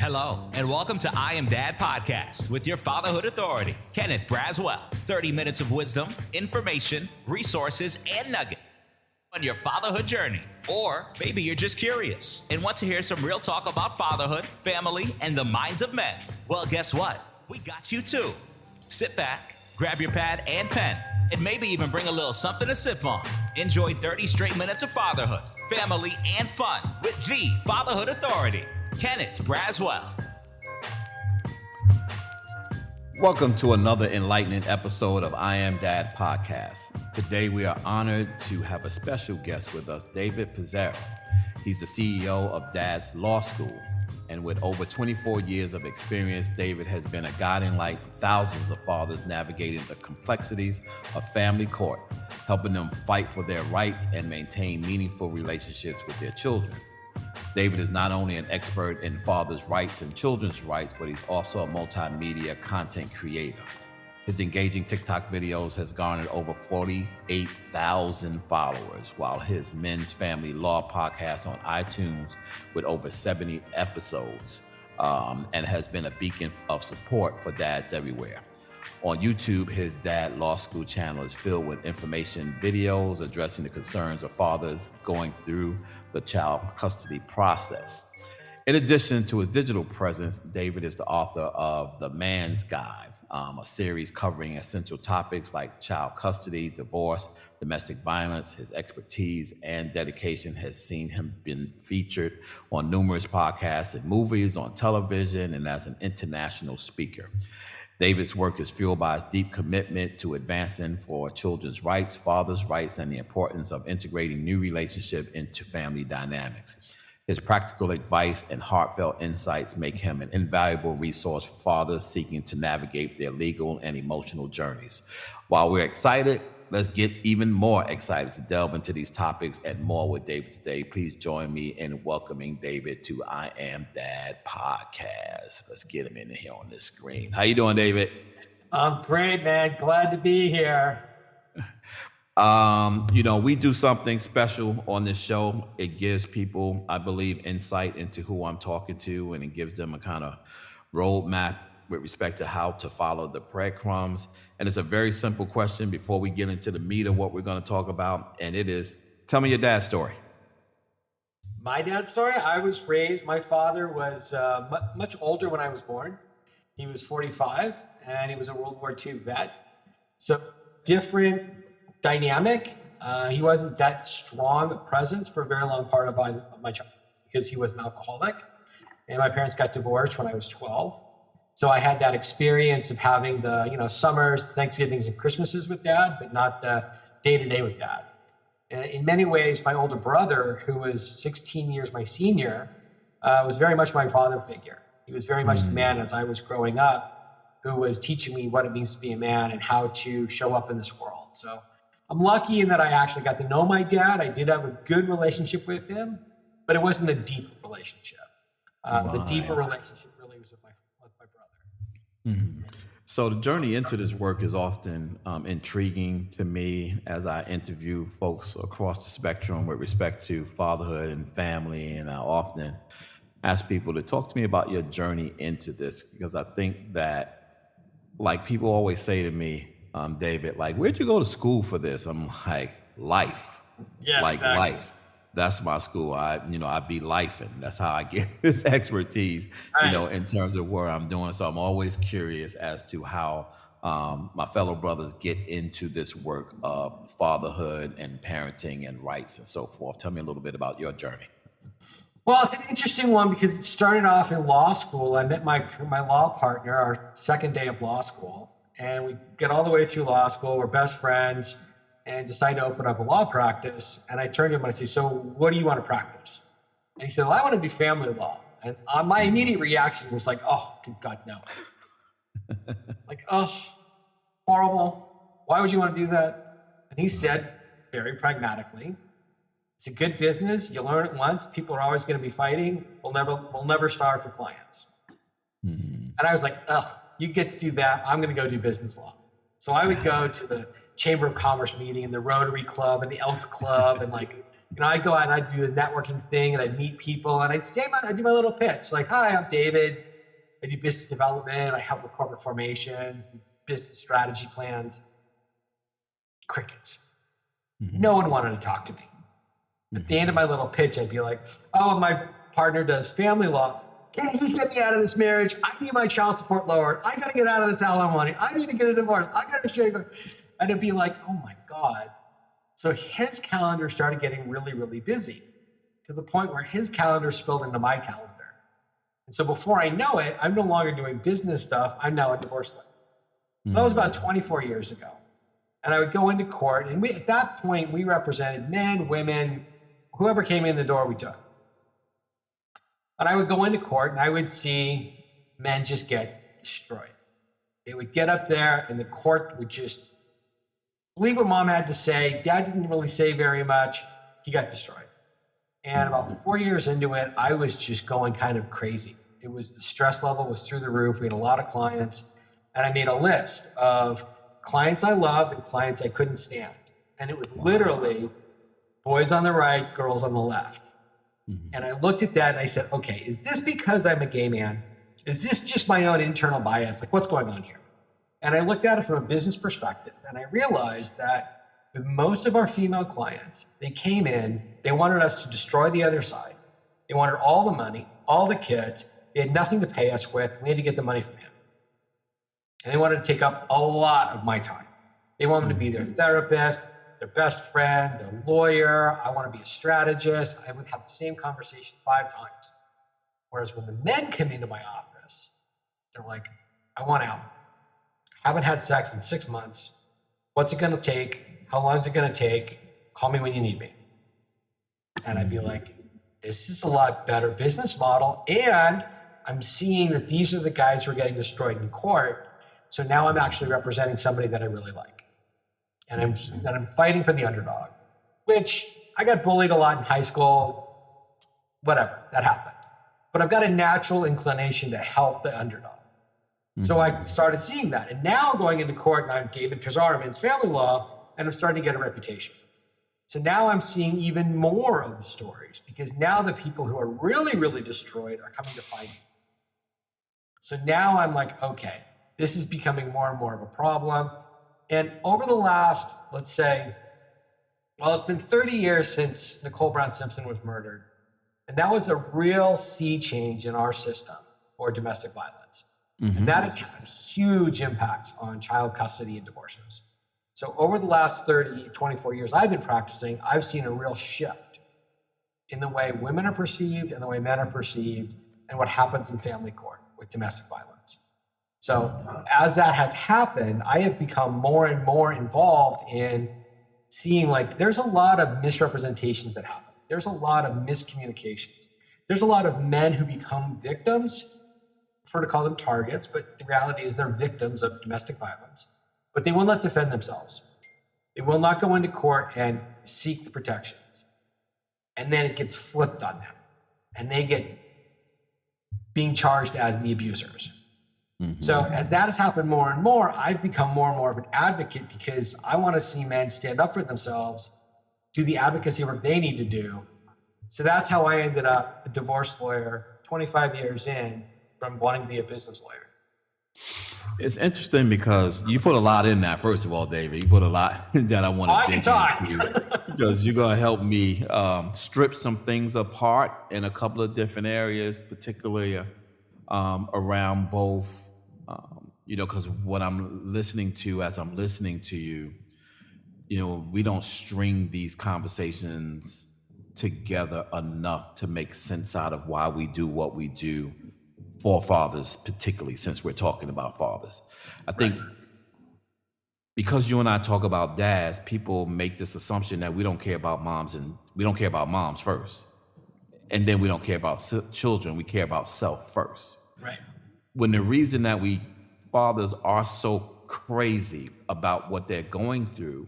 Hello, and welcome to I Am Dad Podcast with your fatherhood authority, Kenneth Braswell. 30 minutes of wisdom, information, resources, and nugget on your fatherhood journey. Or maybe you're just curious and want to hear some real talk about fatherhood, family, and the minds of men. Well, guess what? We got you too. Sit back, grab your pad and pen, and maybe even bring a little something to sip on. Enjoy 30 straight minutes of fatherhood, family, and fun with the fatherhood authority, Kenneth Braswell. Welcome to another enlightening episode of I Am Dad Podcast. Today we are honored to have a special guest with us, David Pizarro. He's the CEO of Dad's Law School. And with over 24 years of experience, David has been a guiding light for thousands of fathers navigating the complexities of family court, helping them fight for their rights and maintain meaningful relationships with their children. David is not only an expert in fathers' rights and children's rights, but he's also a multimedia content creator. His engaging TikTok videos has garnered over 48,000 followers, while his Men's Family Law podcast on iTunes with over 70 episodes and has been a beacon of support for dads everywhere. On YouTube, his Dad Law School channel is filled with information videos addressing the concerns of fathers going through the child custody process. In addition to his digital presence, David is the author of The Man's Guide, a series covering essential topics like child custody, divorce, domestic violence. His expertise and dedication has seen him been featured on numerous podcasts and movies, on television, and as an international speaker. David's work is fueled by his deep commitment to advancing for children's rights, fathers' rights, and the importance of integrating new relationships into family dynamics. His practical advice and heartfelt insights make him an invaluable resource for fathers seeking to navigate their legal and emotional journeys. While we're excited, let's get even more excited to delve into these topics and more with David today. Please join me in welcoming David to I Am Dad Podcast. Let's get him in here on this screen. How you doing, David? I'm great, man. Glad to be here. We do something special on this show. It gives people, I believe, insight into who I'm talking to, and it gives them a kind of roadmap with respect to how to follow the breadcrumbs. And it's a very simple question before we get into the meat of what we're going to talk about. And it is, tell me your dad's story. My dad's story? I was raised, my father was much older when I was born. He was 45 and he was a World War II vet. So different dynamic. He wasn't that strong a presence for a very long part of my childhood because he was an alcoholic. And my parents got divorced when I was 12. So I had that experience of having the, summers, Thanksgivings, and Christmases with dad, but not the day-to-day with dad. In many ways, my older brother, who was 16 years my senior, was very much my father figure. He was very much the man as I was growing up, who was teaching me what it means to be a man and how to show up in this world. So I'm lucky in that I actually got to know my dad. I did have a good relationship with him, but it wasn't a deep relationship. The deeper relationship really was with my brother. Mm-hmm. So the journey into this work is often intriguing to me as I interview folks across the spectrum with respect to fatherhood and family. And I often ask people to talk to me about your journey into this, because I think that, like, people always say to me, David, like, where'd you go to school for this? I'm like, life. Yeah, like exactly. Life. That's my school. I be lifing. That's how I get this expertise, Right. In terms of what I'm doing. So I'm always curious as to how my fellow brothers get into this work of fatherhood and parenting and rights and so forth. Tell me a little bit about your journey. Well, it's an interesting one because it started off in law school. I met my law partner our second day of law school, and we get all the way through law school. We're best friends and decide to open up a law practice. And I turned to him and I said, so what do you want to practice? And he said, well, I want to do family law. And my immediate reaction was like, oh, God, no. Like, oh, horrible. Why would you want to do that? And he said, very pragmatically, it's a good business. You learn it once. People are always going to be fighting. We'll never starve for clients. Mm-hmm. And I was like, oh, you get to do that. I'm going to go do business law. So I would go to the Chamber of Commerce meeting and the Rotary Club and the Elks Club and like I go out and I do the networking thing and I meet people and I do my little pitch. Like, hi, I'm David. I do business development. I help with corporate formations, business strategy plans. Crickets. No one wanted to talk to me. At the end of my little pitch, I'd be like, oh, my partner does family law. Can he get me out of this marriage? I need my child support lowered. I got to get out of this alimony. I need to get a divorce. I got to share. And it'd be like, oh my God. So his calendar started getting really, really busy to the point where his calendar spilled into my calendar. And so before I know it, I'm no longer doing business stuff. I'm now a divorce lawyer. So that was about 24 years ago. And I would go into court. And at that point, we represented men, women, whoever came in the door, we took. And I would go into court and I would see men just get destroyed. They would get up there and the court would just believe what mom had to say. Dad didn't really say very much. He got destroyed. And about 4 years into it, I was just going kind of crazy. The stress level was through the roof. We had a lot of clients. And I made a list of clients I loved and clients I couldn't stand. And it was literally boys on the right, girls on the left. And I looked at that and I said, okay, is this because I'm a gay man? Is this just my own internal bias? Like, what's going on here? And I looked at it from a business perspective. And I realized that with most of our female clients, they came in, they wanted us to destroy the other side. They wanted all the money, all the kids. They had nothing to pay us with. We had to get the money from him. And they wanted to take up a lot of my time. They wanted to be their therapist, their best friend, their lawyer. I want to be a strategist. I would have the same conversation 5 times. Whereas when the men come into my office, they're like, I want out. Haven't had sex in 6 months. What's it going to take? How long is it going to take? Call me when you need me. And I'd be like, this is a lot better business model. And I'm seeing that these are the guys who are getting destroyed in court. So now I'm actually representing somebody that I really like. And I'm fighting for the underdog, which I got bullied a lot in high school. Whatever, that happened. But I've got a natural inclination to help the underdog. So I started seeing that. And now I'm going into court and I'm David Pizarro, I'm in family law, and I'm starting to get a reputation. So now I'm seeing even more of the stories because now the people who are really, really destroyed are coming to find me. So now I'm like, okay, this is becoming more and more of a problem. And over the last, let's say, well, it's been 30 years since Nicole Brown Simpson was murdered. And that was a real sea change in our system for domestic violence. And that has had huge impacts on child custody and divorces. So over the last 24 years I've been practicing, I've seen a real shift in the way women are perceived and the way men are perceived and what happens in family court with domestic violence. So as that has happened, I have become more and more involved in seeing like there's a lot of misrepresentations that happen. There's a lot of miscommunications. There's a lot of men who become victims. I prefer to call them targets, but the reality is they're victims of domestic violence. But they will not defend themselves. They will not go into court and seek the protections. And then it gets flipped on them. And they get being charged as the abusers. So as that has happened more and more, I've become more and more of an advocate because I want to see men stand up for themselves, do the advocacy work they need to do. So that's how I ended up a divorce lawyer 25 years in from wanting to be a business lawyer. It's interesting because you put a lot in that. First of all, David, you put a lot that I want to dig into because you're going to help me strip some things apart in a couple of different areas, particularly around both, because what I'm listening to as I'm listening to you, we don't string these conversations together enough to make sense out of why we do what we do for fathers, particularly since we're talking about fathers. I think because you and I talk about dads, people make this assumption that we don't care about moms and we don't care about moms first. And then we don't care about children. We care about self first. Right. When the reason that we fathers are so crazy about what they're going through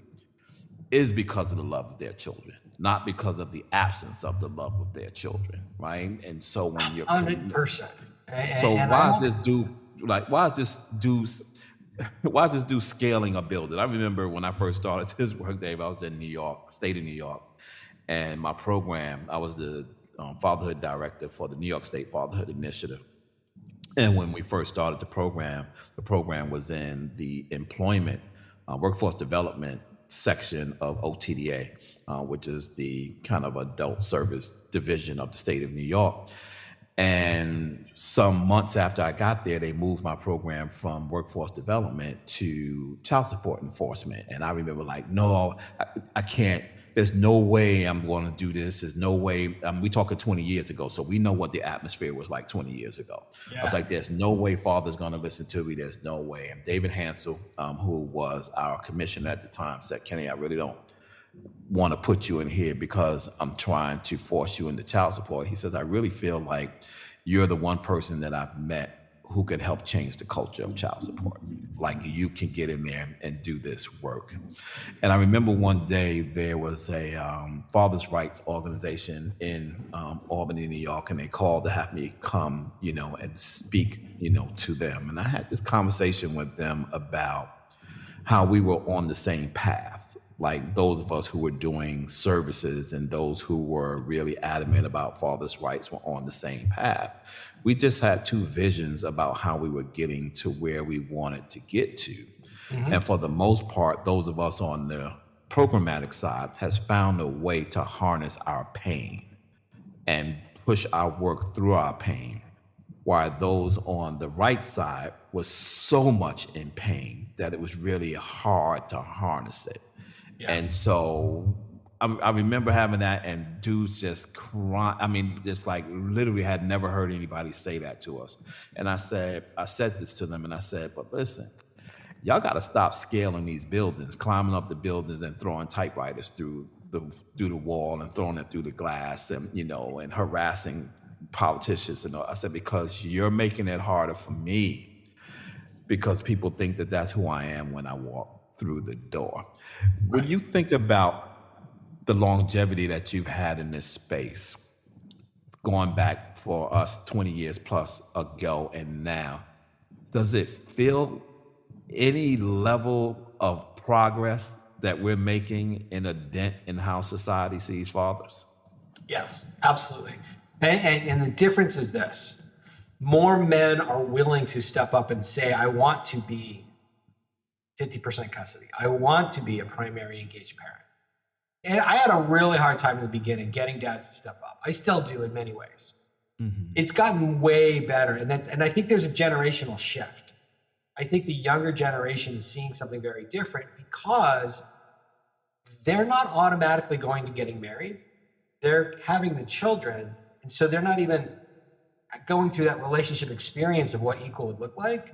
is because of the love of their children, not because of the absence of the love of their children, right? And so when you're 100%. So why is this dude scaling a building? I remember when I first started this work, Dave, I was in New York, state of New York, And my program, I was the fatherhood director for the New York State Fatherhood Initiative. And when we first started the program was in the employment, workforce development section of OTDA, which is the kind of adult service division of the state of New York. And some months after I got there, they moved my program from workforce development to child support enforcement. And I remember like, no, I can't. There's no way I'm going to do this. There's no way. We talking 20 years ago, so we know what the atmosphere was like 20 years ago. I was like, there's no way Father's going to listen to me. There's no way. And David Hansel, who was our commissioner at the time, said, Kenny, I really don't want to put you in here because I'm trying to force you into child support. He says, I really feel like you're the one person that I've met who can help change the culture of child support. Like you can get in there and do this work. And I remember one day there was a father's rights organization in Albany, New York, and they called to have me come, and speak, to them. And I had this conversation with them about how we were on the same path. Like those of us who were doing services and those who were really adamant about fathers' rights were on the same path. We just had two visions about how we were getting to where we wanted to get to. Mm-hmm. And for the most part, those of us on the programmatic side has found a way to harness our pain and push our work through our pain, while those on the right side was so much in pain that it was really hard to harness it. Yeah. And so I remember having that, and dudes just crying. I mean, just like literally had never heard anybody say that to us. And I said this to them, and I said, but listen, y'all got to stop scaling these buildings, climbing up the buildings and throwing typewriters through the wall and throwing it through the glass and, and harassing politicians. And I said, because you're making it harder for me because people think that that's who I am when I walk through the door. Right. When you think about the longevity that you've had in this space, going back for us 20 years plus ago and now, does it feel any level of progress that we're making in a dent in how society sees fathers? Yes, absolutely. And the difference is this: more men are willing to step up and say, I want to be 50% custody. I want to be a primary engaged parent. And I had a really hard time in the beginning getting dads to step up. I still do in many ways. Mm-hmm. It's gotten way better. And I think there's a generational shift. I think the younger generation is seeing something very different because they're not automatically going to getting married. They're having the children. And so they're not even going through that relationship experience of what equal would look like.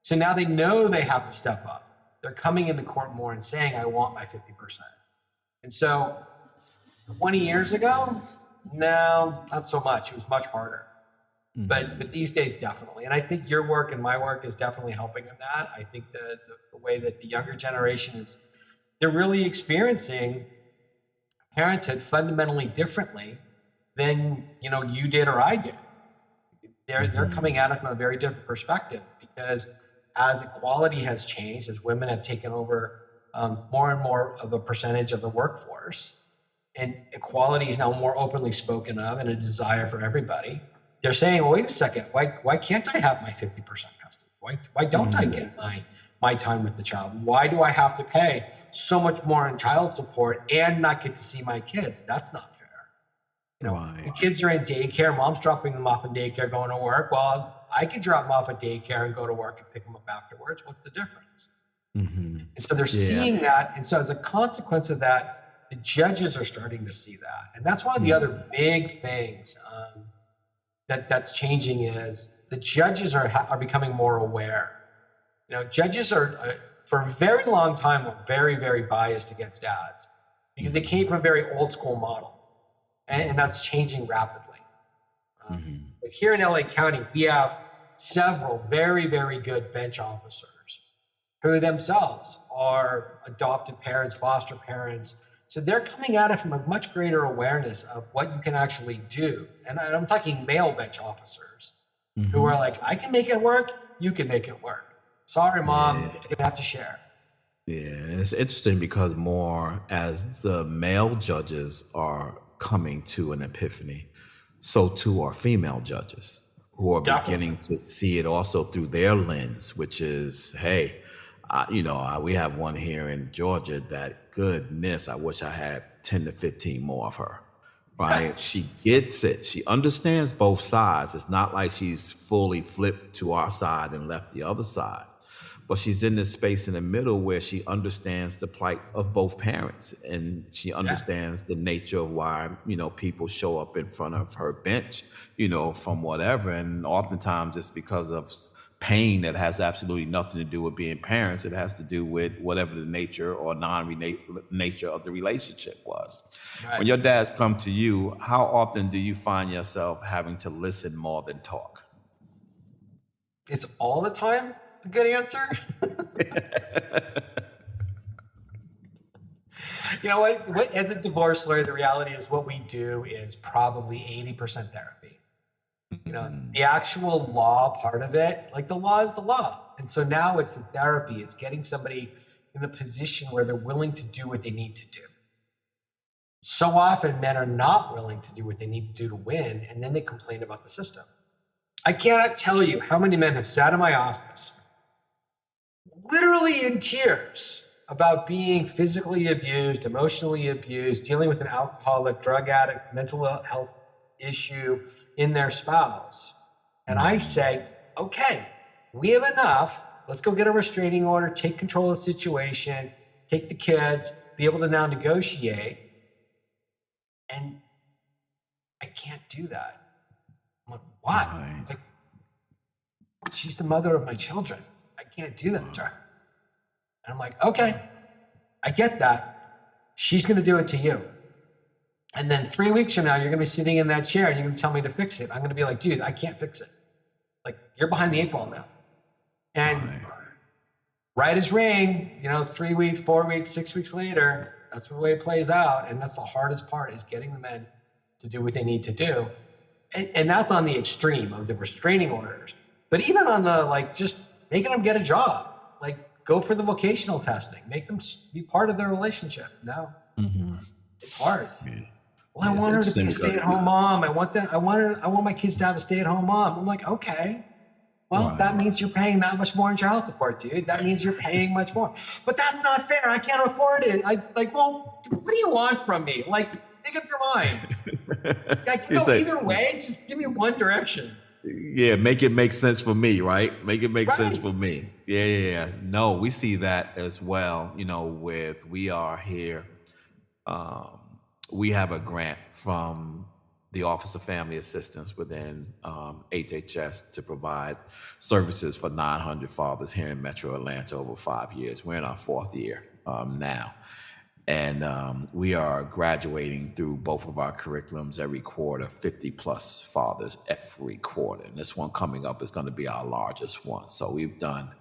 So now they know they have to step up. They're coming into court more and saying, I want my 50%. And so 20 years ago, no, not so much. It was much harder. Mm-hmm. But these days, definitely. And I think your work and my work is definitely helping in that. I think the way that the younger generation is, they're really experiencing parenthood fundamentally differently than, you did or I did. They're coming at it from a very different perspective because as equality has changed, as women have taken over more and more of a percentage of the workforce, and equality is now more openly spoken of and a desire for everybody, they're saying, well, wait a second, why can't I have my 50% custody? Why don't I get my time with the child? Why do I have to pay so much more in child support and not get to see my kids? That's not fair. Right. The kids are in daycare, mom's dropping them off in daycare, going to work. Well, I could drop them off at daycare and go to work and pick them up afterwards. What's the difference? Mm-hmm. And so they're seeing that. And so as a consequence of that, the judges are starting to see that. And that's one of the other big things that's changing is the judges are becoming more aware. Judges are for a very long time were very, very biased against dads because they came from a very old school model. And that's changing rapidly. Like here in LA County, we have several very, very good bench officers who themselves are adoptive parents, foster parents. So they're coming at it from a much greater awareness of what you can actually do. And I'm talking male bench officers who are like, I can make it work, you can make it work. Sorry, mom, you have to share. Yeah, it's interesting because more as the male judges are coming to an epiphany, so too are female judges who are Definitely. beginning to see it also through their lens, which is, hey, we have one here in Georgia that, goodness, I wish I had 10 to 15 more of her, right? She gets it. She understands both sides. It's not like she's fully flipped to our side and left the other side, but she's in this space in the middle where she understands the plight of both parents, and she Yeah. understands the nature of why people show up in front of her bench from whatever, and oftentimes it's because of pain that has absolutely nothing to do with being parents. It has to do with whatever the nature or nature of the relationship was. When Right. your dads come to you, how often do you find yourself having to listen more than talk? It's all the time a good answer. You know what? As a divorce lawyer, the reality is what we do is probably 80% therapy. The actual law part of it, like the law is the law. And so now it's the therapy. It's getting somebody in the position where they're willing to do what they need to do. So often men are not willing to do what they need to do to win, and then they complain about the system. I cannot tell you how many men have sat in my office, literally in tears, about being physically abused, emotionally abused, dealing with an alcoholic, drug addict, mental health issue in their spouse. And I say, okay, we have enough. Let's go get a restraining order, take control of the situation, take the kids, be able to now negotiate. And I can't do that. I'm like, why? Right. Like, she's the mother of my children. I can't do that to her. And I'm like, okay, I get that. She's going to do it to you. And then 3 weeks from now, you're going to be sitting in that chair and you're going to tell me to fix it. I'm going to be like, dude, I can't fix it. Like, you're behind the 8 ball now. And Right. right as rain, 3 weeks, 4 weeks, 6 weeks later, that's the way it plays out. And that's the hardest part, is getting the men to do what they need to do. And that's on the extreme of the restraining orders. But even on the, like, just making them get a job, like, go for the vocational testing, make them be part of their relationship. No, Hmm. it's hard. Yeah. Well, I Yeah, it's want her to be interesting a because stay-at-home mom. I want my kids to have a stay-at-home mom. I'm like, okay. Well, that right. means you're paying that much more in child support, dude. That means you're paying much more. But that's not fair. I can't afford it. Well, what do you want from me? Like, make up your mind. I can You go say, either way. Just give me one direction. yeah, make it make sense for me, right? Make it make sense Right. for me. Yeah, yeah, yeah. No, we see that as well. We are here. Um, we have a grant from the Office of Family Assistance within HHS to provide services for 900 fathers here in Metro Atlanta over 5 years. We're in our fourth year now. And we are graduating through both of our curriculums every quarter, 50 plus fathers every quarter. And this one coming up is going to be our largest one. So we've done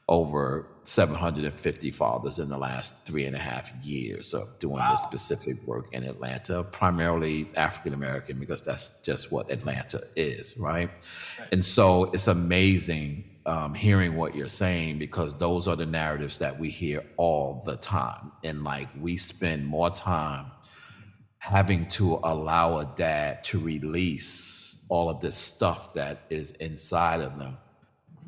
over 750 fathers in the last 3.5 years of doing this Wow. specific work in Atlanta, primarily African American, because that's just what Atlanta is, right? Right. And so it's amazing hearing what you're saying, because those are the narratives that we hear all the time. And like, we spend more time having to allow a dad to release all of this stuff that is inside of them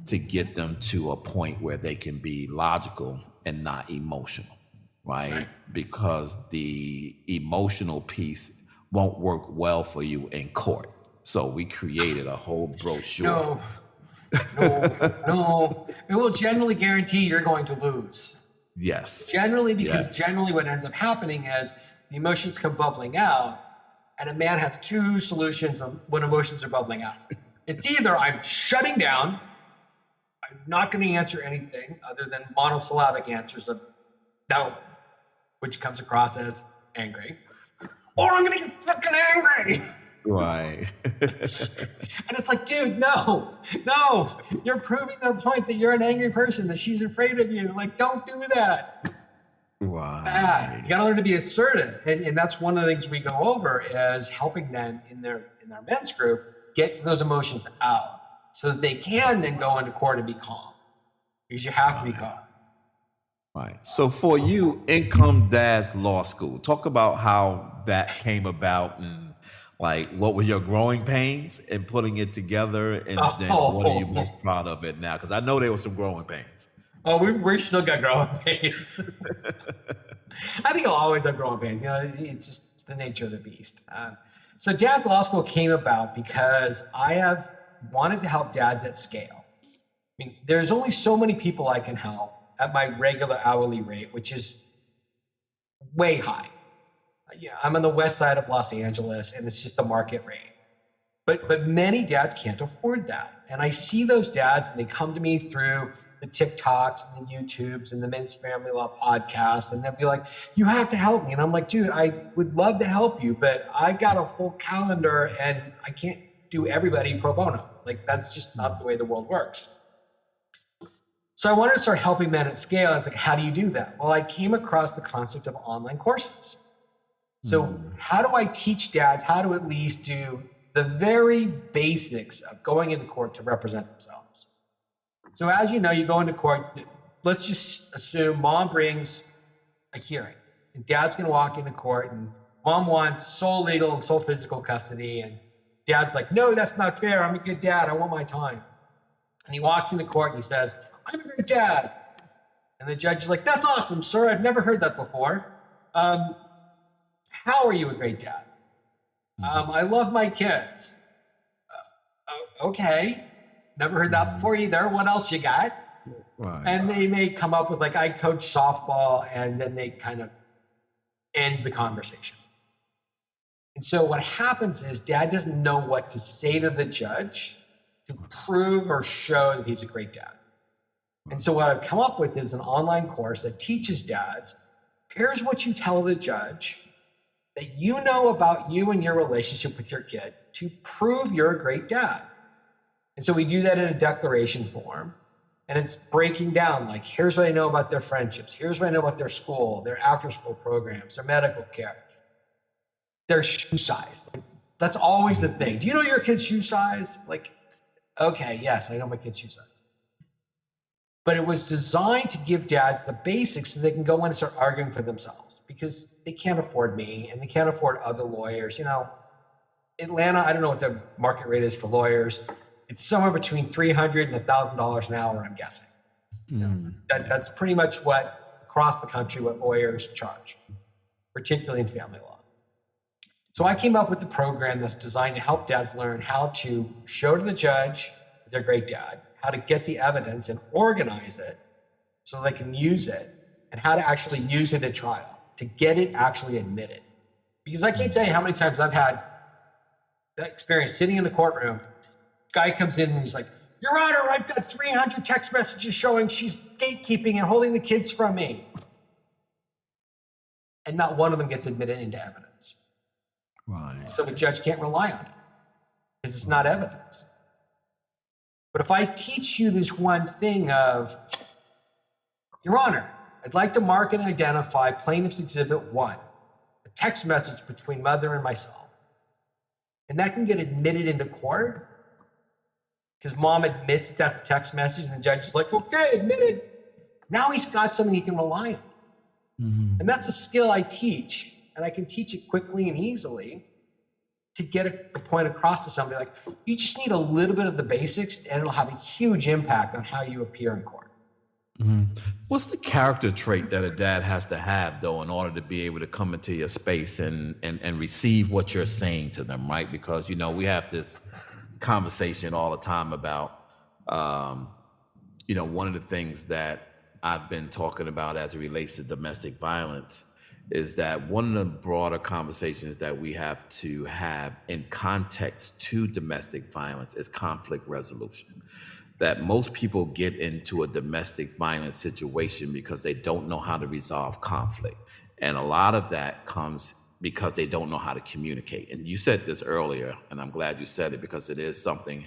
to get them to a point where they can be logical and not emotional, right? Right. Because the emotional piece won't work well for you in court. So we created a whole brochure. No, no, no. It will generally guarantee you're going to lose. Yes. Generally, Yeah. because generally what ends up happening is the emotions come bubbling out, and a man has two solutions when emotions are bubbling out. It's either I'm shutting down, I'm not going to answer anything other than monosyllabic answers of no, which comes across as angry, or I'm going to get fucking angry. Right. And it's like, dude, no, no, you're proving their point that you're an angry person, that she's afraid of you. Like, don't do that. Bad. You Right. got to learn to be assertive, and that's one of the things we go over is helping them in their men's group get those emotions out, so that they can then go into court and be calm, because you have to be Right. calm. Right. So for you, Income Dad's Law School, talk about how that came about and like what were your growing pains in putting it together, and then what are you Oh, most proud of it now? Because I know there were some growing pains. we're still got growing pains. I think I'll always have growing pains. You know, it's just the nature of the beast. So Dad's Law School came about because I have wanted to help dads at scale. I mean, there's only so many people I can help at my regular hourly rate, which is way high. Yeah, I'm on the west side of Los Angeles, and it's just the market rate. But many dads can't afford that, and I see those dads, and they come to me through the TikToks and the YouTubes and the Men's Family Law podcast, and they'll be like, "You have to help me," and I'm like, "Dude, I would love to help you, but I got a full calendar, and I can't do everybody pro bono. Like that's just not the way the world works." So I wanted to start helping men at scale. I was like, how do you do that? Well, I came across the concept of online courses. So how do I teach dads how to at least do the very basics of going into court to represent themselves? So as you know, you go into court, let's just assume mom brings a hearing and dad's going to walk into court and mom wants sole legal and sole physical custody. And dad's like, no, that's not fair. I'm a good dad. I want my time. And he walks into court and he says, I'm a great dad. And the judge is like, that's awesome, sir. I've never heard that before. How are you a great dad? I love my kids. Okay. Never heard that before either. What else you got? Right. And they may come up with like, I coach softball, and then they kind of end the conversation. And so what happens is dad doesn't know what to say to the judge to prove or show that he's a great dad. And so what I've come up with is an online course that teaches dads, here's what you tell the judge that you know about you and your relationship with your kid to prove you're a great dad. And so we do that in a declaration form. And it's breaking down like, here's what I know about their friendships. Here's what I know about their school, their after school programs, their medical care, their shoe size. Like, that's always the thing. Do you know your kid's shoe size? Like, okay, yes, I know my kid's shoe size. But it was designed to give dads the basics so they can go in and start arguing for themselves because they can't afford me and they can't afford other lawyers. You know, Atlanta, I don't know what the market rate is for lawyers. It's somewhere between $300 and $1,000 an hour, I'm guessing. That's pretty much what across the country, what lawyers charge, particularly in family law. So I came up with the program that's designed to help dads learn how to show to the judge that they're a great dad, how to get the evidence and organize it so they can use it, and how to actually use it at trial to get it actually admitted. Because I can't tell you how many times I've had that experience sitting in the courtroom. Guy comes in and he's like, Your Honor, I've got 300 text messages showing she's gatekeeping and holding the kids from me. And not one of them gets admitted into evidence. Right. So the judge can't rely on it because it's not evidence. But if I teach you this one thing of, Your Honor, I'd like to mark and identify Plaintiff's Exhibit 1, a text message between mother and myself. And that can get admitted into court because mom admits that that's a text message and the judge is like, okay, admitted. Now he's got something he can rely on. And that's a skill I teach, and I can teach it quickly and easily to get the point across to somebody. Like, you just need a little bit of the basics and it'll have a huge impact on how you appear in court. What's the character trait that a dad has to have, though, in order to be able to come into your space and receive what you're saying to them, right? Because, you know, we have this conversation all the time about, you know, one of the things that I've been talking about as it relates to domestic violence is that one of the broader conversations that we have to have in context to domestic violence is conflict resolution. That most people get into a domestic violence situation because they don't know how to resolve conflict. And a lot of that comes because they don't know how to communicate. And you said this earlier, and I'm glad you said it because it is something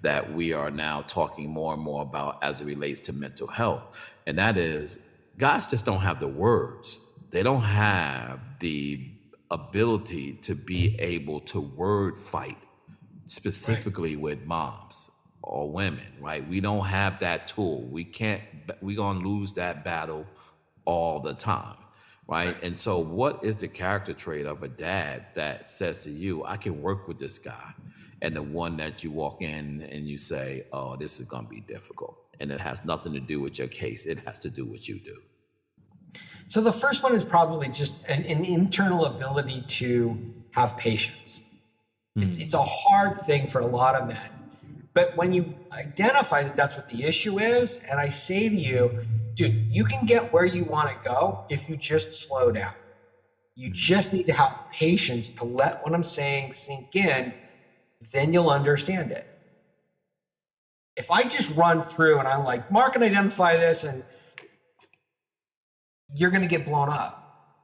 that we are now talking more and more about as it relates to mental health. And that is, guys just don't have the words. They don't have the ability to be able to word fight specifically with moms or women, right? We don't have that tool. We're gonna lose that battle all the time, right? And so what is the character trait of a dad that says to you, I can work with this guy, and the one that you walk in and you say, oh, this is going to be difficult, and it has nothing to do with your case, it has to do what you do? So the first one is probably just an internal ability to have patience. It's a hard thing for a lot of men. But when you identify that that's what the issue is, and I say to you, dude, you can get where you want to go if you just slow down. You just need to have patience to let what I'm saying sink in, then you'll understand it. If I just run through and I'm like, Mark can identify this, and you're going to get blown up.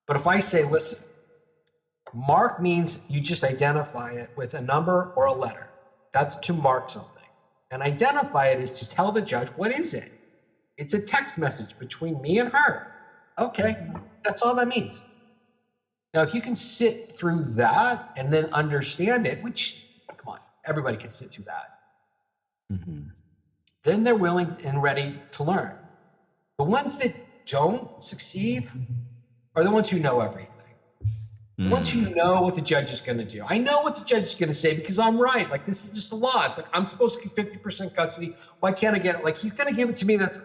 But if I say, listen, mark means you just identify it with a number or a letter. That's to mark something. And identify it is to tell the judge, what is it? It's a text message between me and her. Okay, that's all that means. Now, if you can sit through that and then understand it, which, come on, everybody can sit through that, then they're willing and ready to learn. The ones that don't succeed are the ones who know everything. Once you know what the judge is going to do, I know what the judge is going to say because I'm right. Like, this is just the law. It's like, I'm supposed to get 50% custody. Why can't I get it? Like, he's going to give it to me. That's,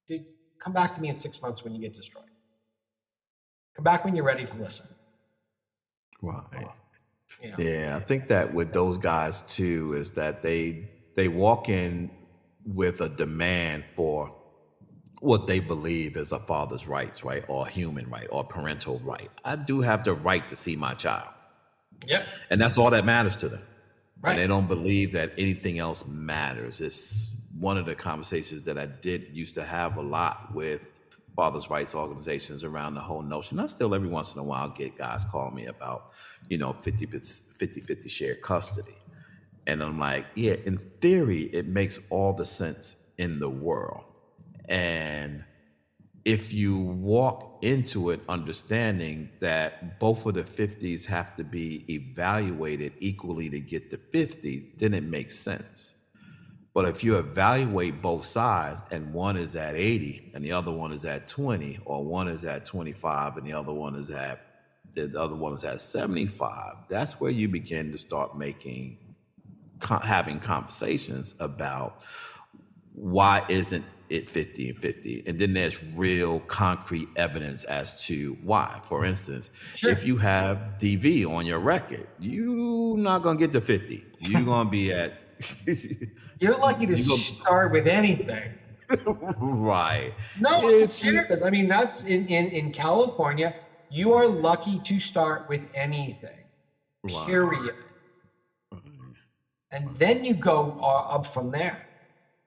dude, come back to me in 6 months when you get destroyed. Come back when you're ready to listen. Right. You know? Yeah, I think that with those guys too is that they walk in with a demand for what they believe is a father's rights, right? Or a human right or parental right. I do have the right to see my child. Yep. And that's all that matters to them. Right. And they don't believe that anything else matters. It's one of the conversations that I used to have a lot with fathers' rights organizations around the whole notion. I still every once in a while get guys call me about, 50-50 shared custody. And I'm like, yeah, in theory, it makes all the sense in the world. And if you walk into it understanding that both of the 50s have to be evaluated equally to get to 50, then it makes sense. But if you evaluate both sides and one is at 80 and the other one is at 20, or one is at 25 and the other one is at 75, that's where you begin to start having conversations about why isn't it 50 and 50? And then there's real concrete evidence as to why. For instance, if you have DV on your record, you're not going to get to 50. You're going to be at... You're lucky to start with anything. Right. No, I'm serious. I mean, that's in California, you are lucky to start with anything. Period. And then you go up from there.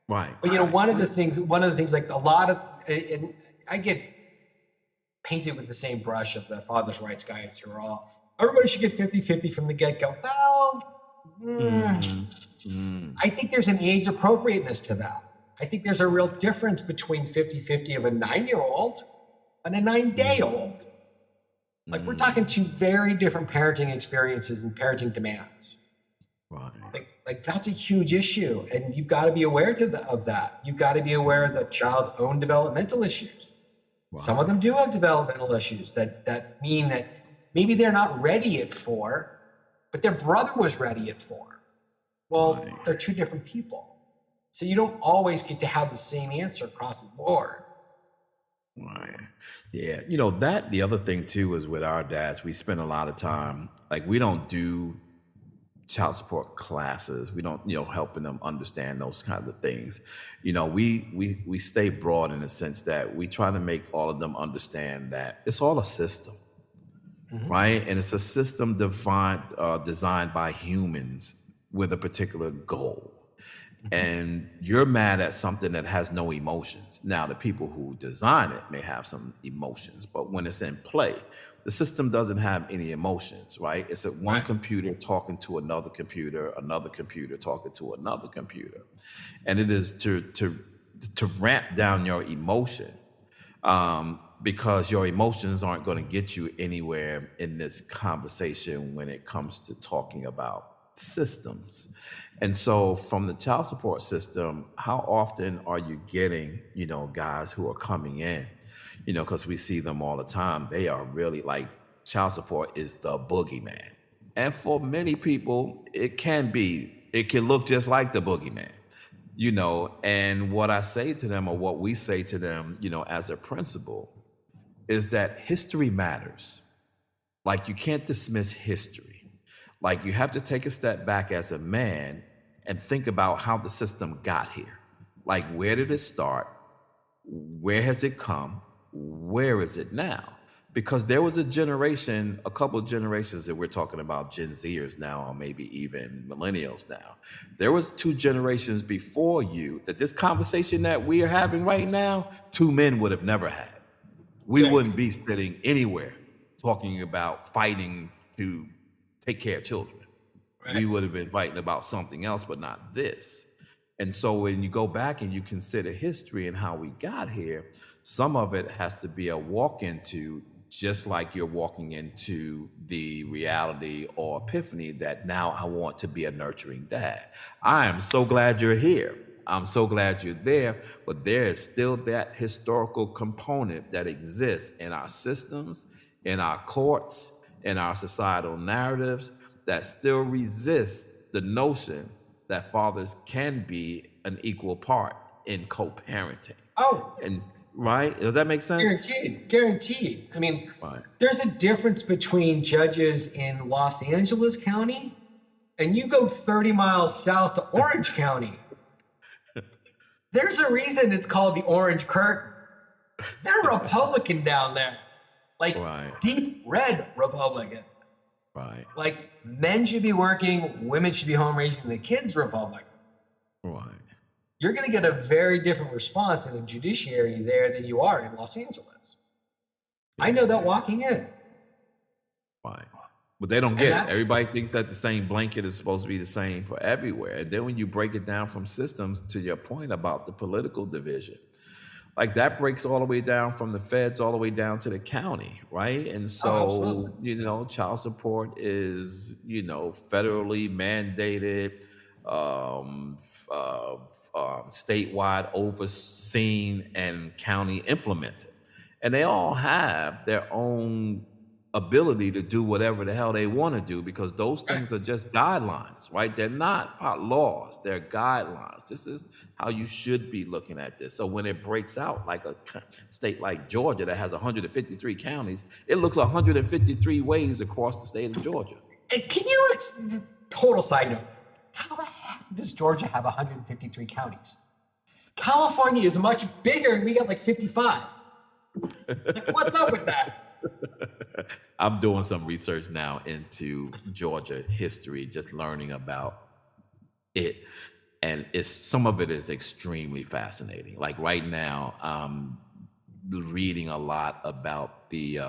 Right. But one of the things, like a lot of, and I get painted with the same brush of the father's rights guys who are all, everybody should get 50-50 from the get-go. Well, I think there's an age appropriateness to that. I think there's a real difference between 50-50 of a 9-year-old and a 9-day-old. Like, we're talking two very different parenting experiences and parenting demands. Right. Like that's a huge issue, and you've got to be aware of that. You've got to be aware of the child's own developmental issues. Right. Some of them do have developmental issues that mean that maybe they're not ready at 4, but their brother was ready at 4. Well, they're two different people. So you don't always get to have the same answer across the board. Right. Yeah. That the other thing too is with our dads, we spend a lot of time, like, we don't do child support classes. We don't, helping them understand those kinds of things. We stay broad in the sense that we try to make all of them understand that it's all a system, right? And it's a system designed by humans with a particular goal. And you're mad at something that has no emotions. Now, the people who design it may have some emotions, but when it's in play, the system doesn't have any emotions, right? It's one computer talking to another computer talking to another computer. And it is to ramp down your emotion, because your emotions aren't going to get you anywhere in this conversation when it comes to talking about systems. And so from the child support system, how often are you getting, guys who are coming in, because we see them all the time. They are really like child support is the boogeyman. And for many people, it can look just like the boogeyman, and what I say to them or what we say to them, as a principal is that history matters. Like you can't dismiss history. Like you have to take a step back as a man and think about how the system got here. Like where did it start? Where has it come? Where is it now? Because there was a couple of generations that we're talking about, Gen Zers now, or maybe even millennials now. There was 2 generations before you that this conversation that we are having right now, 2 men would have never had. We wouldn't be sitting anywhere talking about fighting to take care of children. Right. We would have been fighting about something else, but not this. And so when you go back and you consider history and how we got here, some of it has to be a walk into, just like you're walking into the reality or epiphany that now I want to be a nurturing dad. I am so glad you're here. I'm so glad you're there, but there is still that historical component that exists in our systems, in our courts, in our societal narratives that still resist the notion that fathers can be an equal part in co-parenting. Oh, and right? Does that make sense? Guaranteed. I mean, right. There's a difference between judges in Los Angeles County and you go 30 miles south to Orange County. There's a reason it's called the Orange Curtain. They're Republican down there. Like right. Deep red Republican. Right. Like men should be working, women should be home raising the kids Republican. Right. You're going to get a very different response in the judiciary there than you are in Los Angeles. Yeah. I know that walking in. Right. But they don't get it. Everybody thinks that the same blanket is supposed to be the same for everywhere. And then when you break it down from systems, to your point about the political division, like that breaks all the way down from the feds all the way down to the county, right? And so, child support is, federally mandated, statewide overseen, and county implemented. And they all have their own ability to do whatever the hell they want to do, because those things are just guidelines, right? They're not laws, they're guidelines. This is how you should be looking at this. So when it breaks out, like a state like Georgia that has 153 counties, it looks 153 ways across the state of Georgia. And can you, total side note, how the heck does Georgia have 153 counties? California is much bigger and we got like 55. Like, what's up with that? I'm doing some research now into Georgia history, just learning about it. And some of it is extremely fascinating. Like right now, I'm reading a lot about the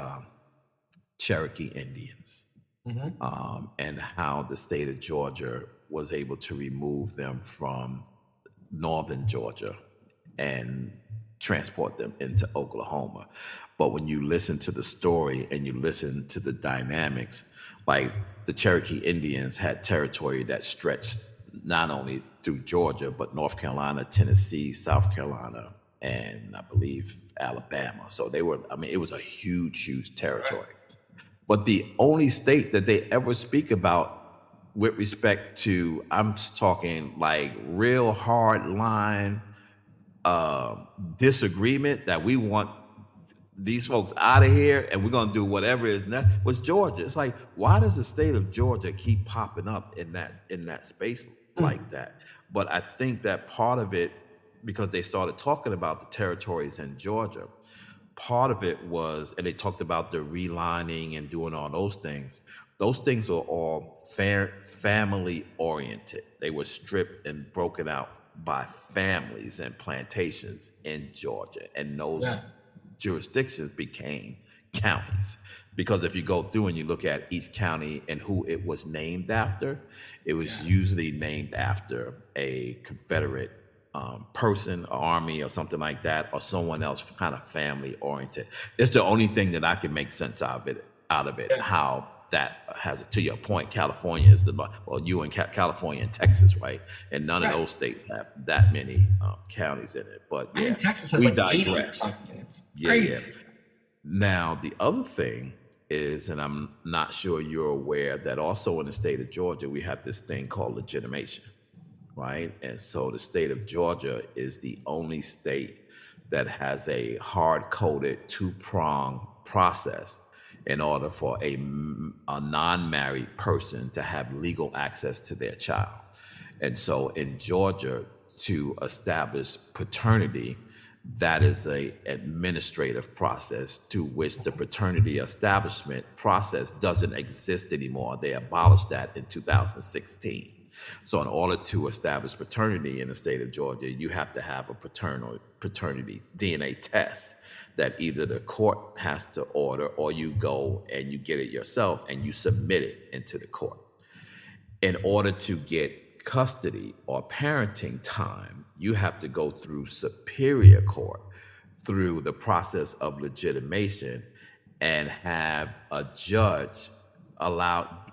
Cherokee Indians, and how the state of Georgia was able to remove them from northern Georgia and transport them into Oklahoma. But when you listen to the story and you listen to the dynamics, like the Cherokee Indians had territory that stretched not only through Georgia, but North Carolina, Tennessee, South Carolina, and I believe Alabama. So it was a huge, huge territory. But the only state that they ever speak about with respect to, I'm talking like real hard line disagreement that we want these folks out of here and we're going to do whatever is next, was Georgia. It's like, why does the state of Georgia keep popping up in that space like that? But I think that part of it, because they started talking about the territories in Georgia, part of it was, and they talked about the relining and doing all those things. Those things were all family oriented. They were stripped and broken out by families and plantations in Georgia. And those jurisdictions became counties. Because if you go through and you look at each county and who it was named after, it was usually named after a Confederate person, army, or something like that, or someone else kind of family oriented. It's the only thing that I can make sense out of it, how that has it. To your point, California is you in California and Texas, right? And none of Right. those states have that many counties in it. But I yeah, think Texas has we like 80 or digress. something. It's Yeah, yeah. crazy. Now, the other thing is, and I'm not sure you're aware, that also in the state of Georgia, we have this thing called legitimation, right? And so the state of Georgia is the only state that has a hard-coded two-prong process in order for a non-married person to have legal access to their child. And so in Georgia, to establish paternity, that is a administrative process to which the paternity establishment process doesn't exist anymore. They abolished that in 2016. So in order to establish paternity in the state of Georgia, you have to have a paternity DNA test that either the court has to order or you go and you get it yourself and you submit it into the court. In order to get custody or parenting time, you have to go through superior court through the process of legitimation and have a judge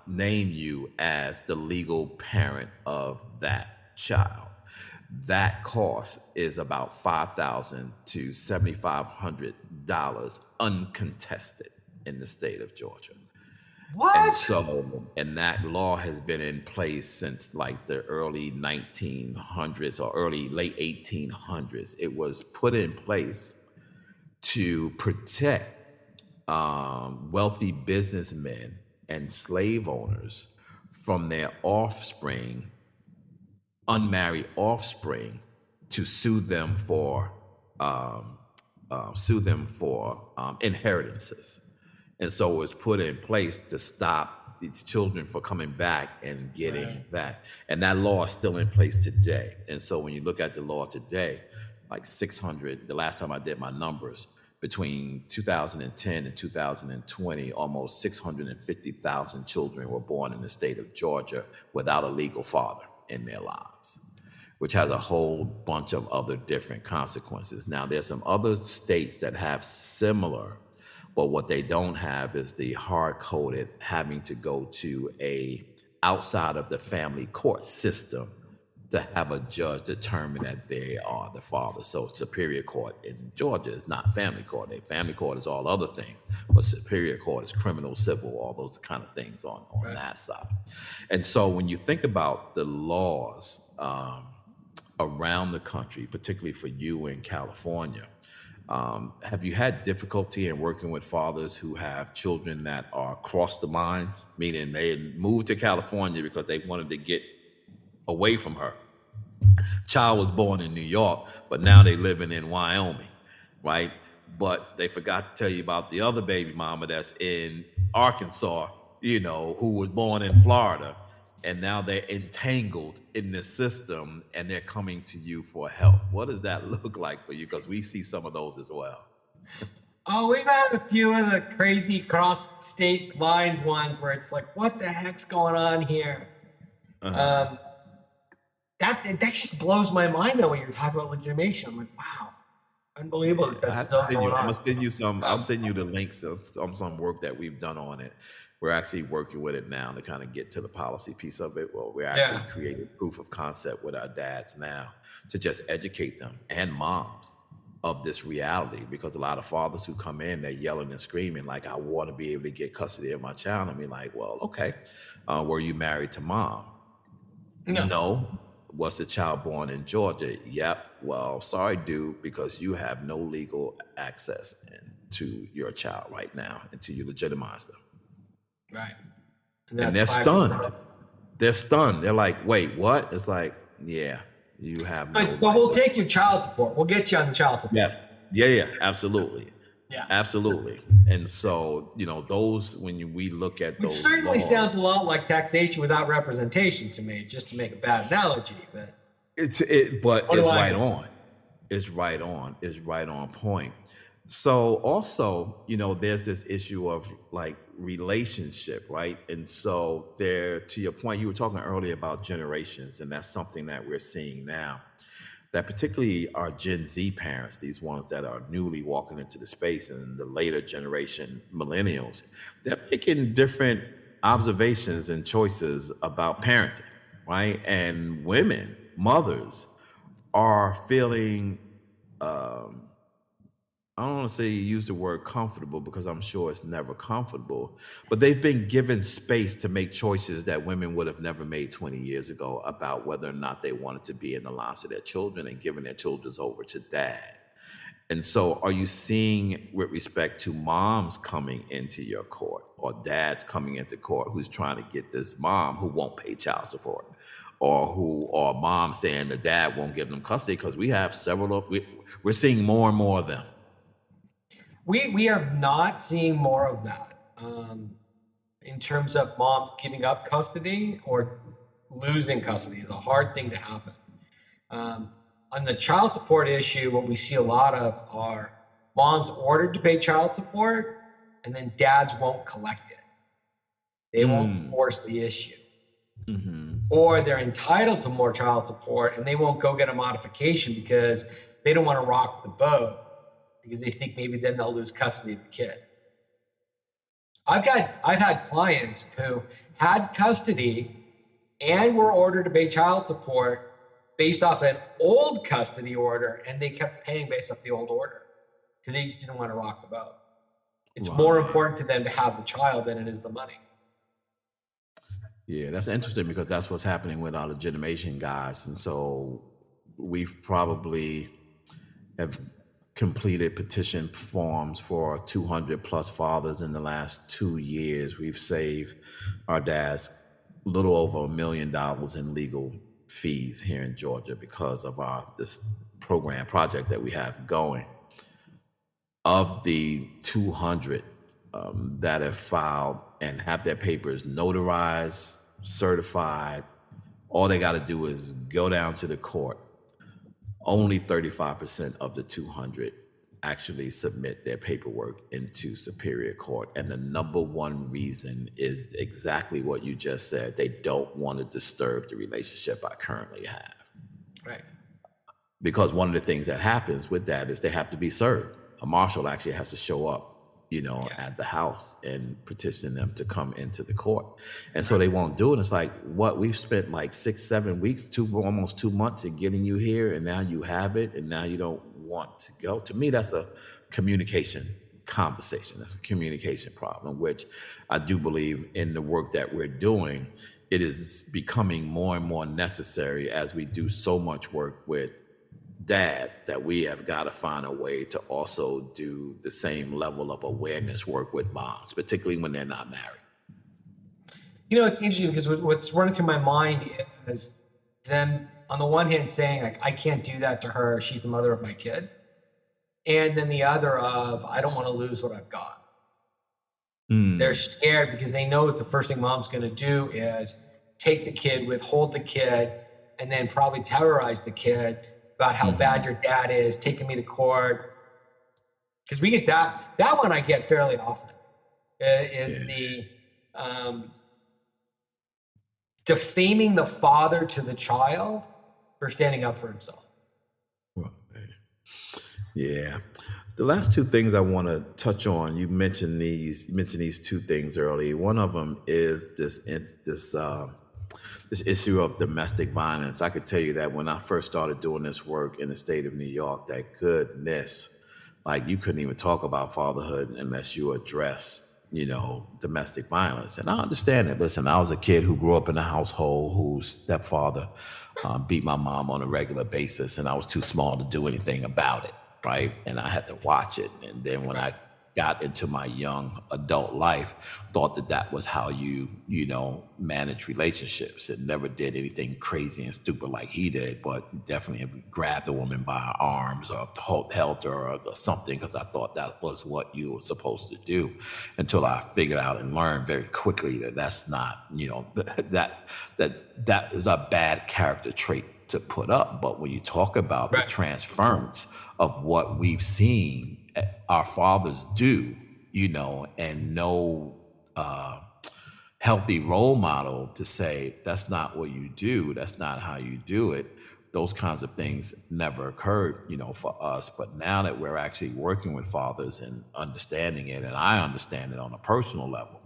name you as the legal parent of that child. That cost is about $5,000 to $7,500 uncontested in the state of Georgia. And What? so, and that law has been in place since like the early 1900s or late 1800s. It was put in place to protect wealthy businessmen and slave owners from their offspring, unmarried offspring, to sue them for inheritances. And so it was put in place to stop these children from coming back and getting Right. that. And that law is still in place today. And so when you look at the law today, like 600, the last time I did my numbers, between 2010 and 2020, almost 650,000 children were born in the state of Georgia without a legal father in their lives, which has a whole bunch of other different consequences. Now, there's some other states that have similar, but what they don't have is the hard-coded having to go to a outside of the family court system to have a judge determine that they are the father. So Superior Court in Georgia is not family court. Family court is all other things, but Superior Court is criminal, civil, all those kind of things on Right. that side. And so when you think about the laws around the country, particularly for you in California, have you had difficulty in working with fathers who have children that are cross the lines, meaning they moved to California because they wanted to get away from her? Child was born in New York, but now they living in Wyoming, right? But they forgot to tell you about the other baby mama that's in Arkansas, who was born in Florida, and now they're entangled in this system and they're coming to you for help. What does that look like for you? Because we see some of those as well. Oh, we've had a few of the crazy cross state lines ones where it's like, what the heck's going on here? That just blows my mind though when you're talking about legitimation. I'm like, wow, unbelievable that I that's have still to send going you. I'm on. gonna send you some. I'll send you the links of some work that we've done on it. We're actually working with it now to kind of get to the policy piece of it. Well, we're actually Yeah. creating proof of concept with our dads now to just educate them and moms of this reality, because a lot of fathers who come in, they're yelling and screaming like, I want to be able to get custody of my child. And be like, well, okay, were you married to mom? No. No. Was the child born in Georgia? Yep. Well, sorry, dude, because you have no legal access to your child right now until you legitimize them. Right. And that's they're 5%. stunned. They're stunned. They're like, wait, what? It's like, yeah, you have no But we'll right. take your child support. We'll get you on the child support. Yes. Yeah, absolutely. Yeah. Absolutely. And so, those, we look at Which those certainly laws, sounds a lot like taxation without representation to me, just to make a bad analogy. But but what do it's I right know? on. It's right on. It's right on point. So also, there's this issue of like relationship, right? And so there, to your point, you were talking earlier about generations, and that's something that we're seeing now. That particularly our Gen Z parents, these ones that are newly walking into the space, and the later generation millennials, they're making different observations and choices about parenting, right? And women, mothers, are feeling, I don't want to say use the word comfortable because I'm sure it's never comfortable, but they've been given space to make choices that women would have never made 20 years ago about whether or not they wanted to be in the lives of their children and giving their children over to dad. And so, are you seeing, with respect to moms coming into your court or dads coming into court who's trying to get this mom who won't pay child support, or mom saying the dad won't give them custody? Because we have we're seeing more and more of them. We are not seeing more of that in terms of moms giving up custody or losing custody is a hard thing to happen. On the child support issue, what we see a lot of are moms ordered to pay child support and then dads won't collect it. They won't force the issue. Or they're entitled to more child support and they won't go get a modification because they don't want to rock the boat because they think maybe then they'll lose custody of the kid. I've had clients who had custody and were ordered to pay child support based off an old custody order, and they kept paying based off the old order because they just didn't want to rock the boat. It's more important to them to have the child than it is the money. Yeah, that's interesting because that's what's happening with our legitimation guys. And so we've probably have completed petition forms for 200 plus fathers in the last 2 years. We've saved our dads a little over $1 million in legal fees here in Georgia because of this project that we have going. Of the 200 that have filed and have their papers notarized, certified, all they got to do is go down to the court. Only 35% of the 200 actually submit their paperwork into Superior Court. And the number one reason is exactly what you just said. They don't want to disturb the relationship I currently have. Right. Because one of the things that happens with that is they have to be served. A marshal actually has to show up, at the house and petition them to come into the court. And so they won't do it. It's like, what, we've spent like 6-7 weeks, almost 2 months in getting you here, and now you have it, and now you don't want to go. To me, that's a communication conversation. That's a communication problem, which I do believe in the work that we're doing, it is becoming more and more necessary as we do so much work with dads that we have got to find a way to also do the same level of awareness work with moms, particularly when they're not married. It's interesting because what's running through my mind is them on the one hand saying, like, I can't do that to her, she's the mother of my kid. And then the other of, I don't want to lose what I've got. They're scared because they know that the first thing mom's going to do is take the kid, withhold the kid, and then probably terrorize the kid about how bad your dad is, taking me to court. Because we get that one I get fairly often, is the defaming the father to the child for standing up for himself. Yeah. The last two things I want to touch on, you mentioned these two things earlier. One of them is this issue of domestic violence. I could tell you that when I first started doing this work in the state of New York, that goodness, like, you couldn't even talk about fatherhood unless you address, domestic violence. And I understand it. Listen, I was a kid who grew up in a household whose stepfather beat my mom on a regular basis, and I was too small to do anything about it, right? And I had to watch it. And then when I got into my young adult life, thought that was how you manage relationships, and never did anything crazy and stupid like he did, but definitely grabbed a woman by her arms or held her or something, because I thought that was what you were supposed to do, until I figured out and learned very quickly that that's not, that is a bad character trait to put up. But when you talk about the transference of what we've seen our fathers do, and no healthy role model to say, that's not what you do, that's not how you do it, those kinds of things never occurred, for us. But now that we're actually working with fathers and understanding it, and I understand it on a personal level,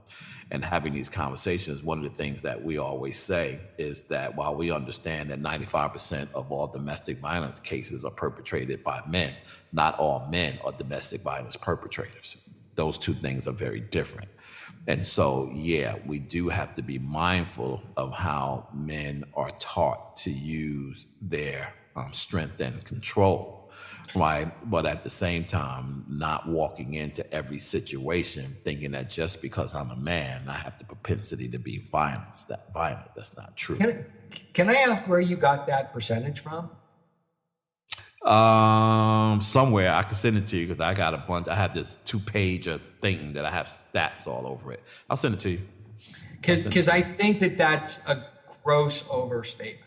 and having these conversations, one of the things that we always say is that while we understand that 95% of all domestic violence cases are perpetrated by men, not all men are domestic violence perpetrators. Those two things are very different. And so, yeah, we do have to be mindful of how men are taught to use their strength and control, right? But at the same time, not walking into every situation thinking that just because I'm a man, I have the propensity to be violent. That's not true. Can I ask where you got that percentage from? Somewhere I can send it to you because I got a bunch. I have this 2-page thing that I have stats all over it. I'll send it to you. Because I think that's a gross overstatement.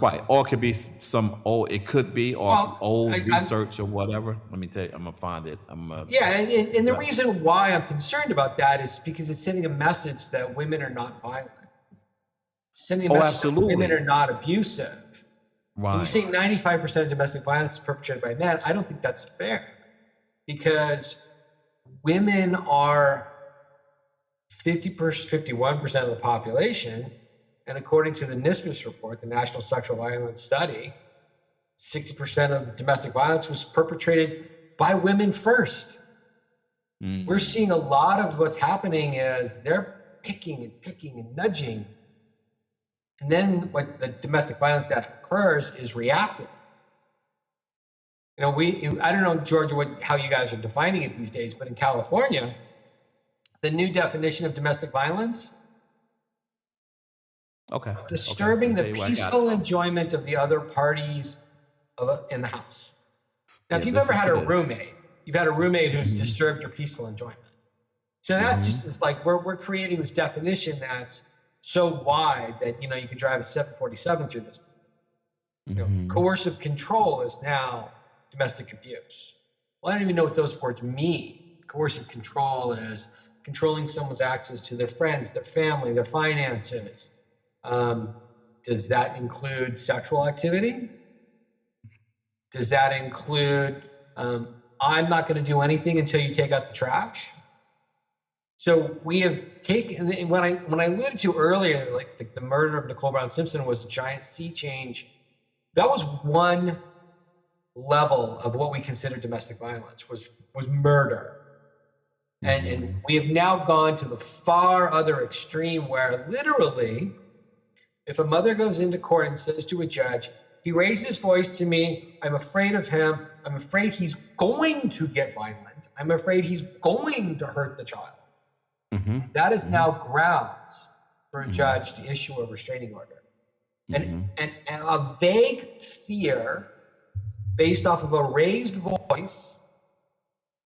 Right, or it could be some old. It could be old research or whatever. Let me tell you, I'm gonna find it. And the reason why I'm concerned about that is because it's sending a message that women are not violent. It's sending a message that women are not abusive. Right. When you say 95% of domestic violence is perpetrated by men, I don't think that's fair, because women are 51% of the population. And according to the NISVS report, the National Sexual Violence Study, 60% of the domestic violence was perpetrated by women first. Mm. We're seeing a lot of what's happening is they're picking and nudging. And then what the domestic violence that occurs is reactive. I don't know, Georgia, how you guys are defining it these days, but in California, the new definition of domestic violence, disturbing the peaceful enjoyment of the other parties in the house. Now, if you've ever had a roommate, who's disturbed your peaceful enjoyment. So that's just as like we're creating this definition that's so wide that you can drive a 747 through this thing. Coercive control is now domestic abuse. Well, I don't even know what those words mean. Coercive control is controlling someone's access to their friends, their family, their finances. Does that include sexual activity? Does that include I'm not going to do anything until you take out the trash? So we have taken, when I alluded to earlier, like the murder of Nicole Brown Simpson was a giant sea change. That was one level of what we consider domestic violence, was murder. And we have now gone to the far other extreme where literally, if a mother goes into court and says to a judge, he raised his voice to me, I'm afraid of him, I'm afraid he's going to get violent, I'm afraid he's going to hurt the child. That is now grounds for a judge to issue a restraining order. And a vague fear based off of a raised voice,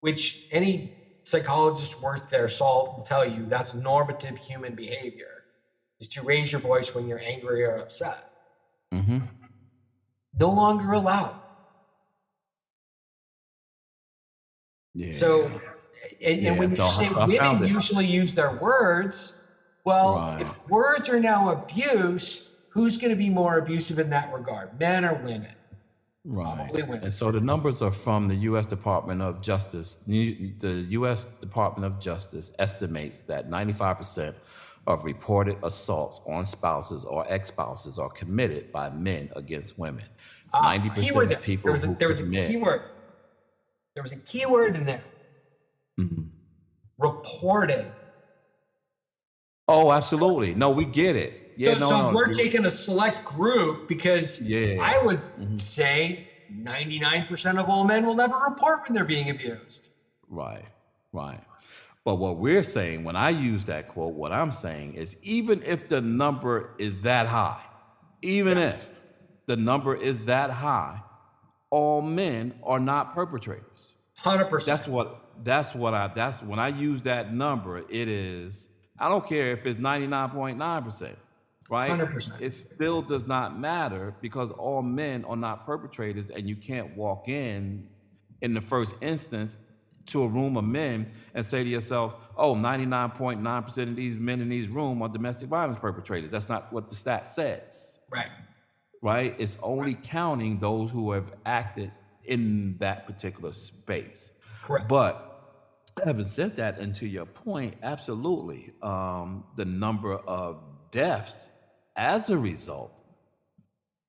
which any psychologist worth their salt will tell you that's normative human behavior, is to raise your voice when you're angry or upset. No longer allowed. Yeah. So, and when you say women usually use their words, if words are now abuse, who's going to be more abusive in that regard, men or women? Right. Probably women. And so the numbers are from the U.S. Department of Justice. The U.S. Department of Justice estimates that 95% of reported assaults on spouses or ex-spouses are committed by men against women. 90% of people there was a keyword. There was a keyword in there. Reported. Oh, absolutely. No, we get it. Yeah, so we're taking a select group because I would say 99% of all men will never report when they're being abused. Right. But what we're saying, when I use that quote, what I'm saying is even if the number is that high, if the number is that high, all men are not perpetrators. 100%. That's when I use that number, it is, I don't care if it's 99.9%, right? 100%. It still does not matter because all men are not perpetrators, and you can't walk in the first instance to a room of men and say to yourself, 99.9% of these men in these room are domestic violence perpetrators. That's not what the stat says. Right. right? It's only counting those who have acted in that particular space. Correct. But having said that, and to your point, absolutely, the number of deaths as a result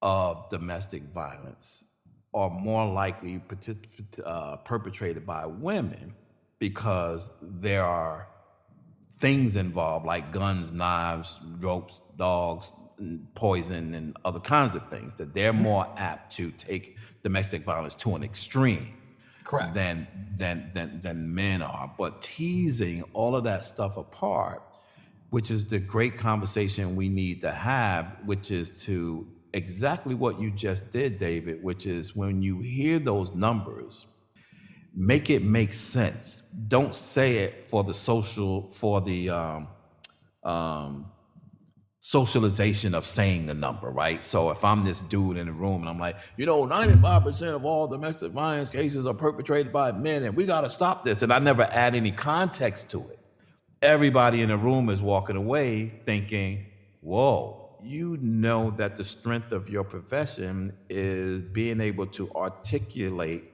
of domestic violence are more likely perpetrated by women because there are things involved like guns, knives, ropes, dogs, poison, and other kinds of things that they're more apt to take domestic violence to an extreme Correct. than men are. But teasing all of that stuff apart, which is the great conversation we need to have, which is to exactly what you just did, David, which is when you hear those numbers, make it make sense. Don't say it for the socialization of saying the number, right? So if I'm this dude in the room and I'm like, 95% of all domestic violence cases are perpetrated by men, and we got to stop this, and I never add any context to it, everybody in the room is walking away thinking, whoa, you know that the strength of your profession is being able to articulate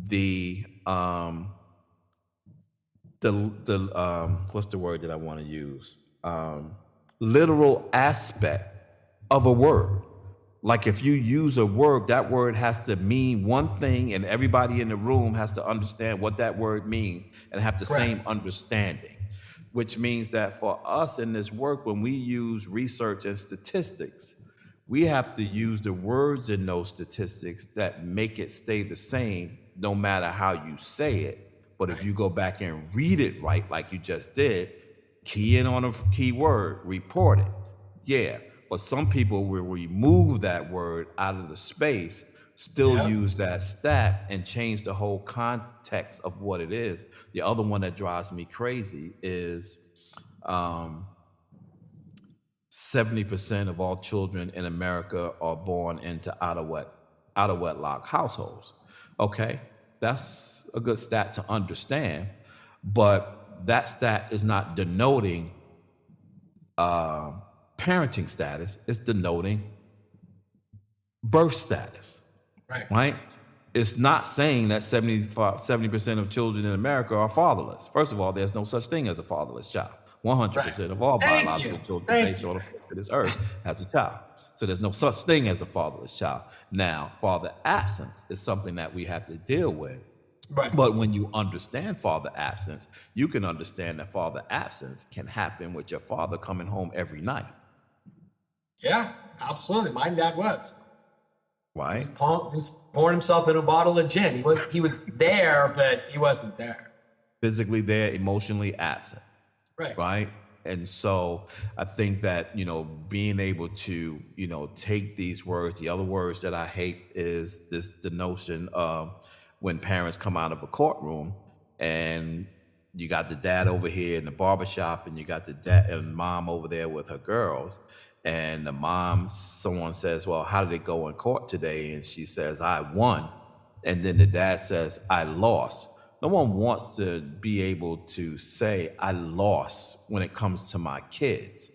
the what's the word that I want to use? Literal aspect of a word. Like if you use a word, that word has to mean one thing, and everybody in the room has to understand what that word means and have the same Correct. understanding. Which means that for us in this work, when we use research and statistics, we have to use the words in those statistics that make it stay the same no matter how you say it. But if you go back and read it right, like you just did, key in on a key word, report it. Yeah, but some people will remove that word out of the space, still Yep. use that stat, and change the whole context of what it is. The other one that drives me crazy is 70% of all children in America are born into out of wedlock households. Okay, that's a good stat to understand, but that stat is not denoting parenting status, it's denoting birth status, Right. right? It's not saying that 70% of children in America are fatherless. First of all, there's no such thing as a fatherless child. Right. 100% of all Thank biological you. children Thank based you. on the face of this earth has a child. So there's no such thing as a fatherless child. Now, father absence is something that we have to deal with. Right. But when you understand father absence, you can understand that father absence can happen with your father coming home every night, Yeah, absolutely. My dad was. right? Just pouring himself in a bottle of gin. He was there, but he wasn't there. Physically there, emotionally absent. Right. Right. And so I think that, being able to, take these words, the other words that I hate is the notion of when parents come out of a courtroom and you got the dad over here in the barbershop and you got the dad and mom over there with her girls. And someone says, well, how did it go in court today? And she says, I won. And then the dad says, I lost. No one wants to be able to say, I lost when it comes to my kids.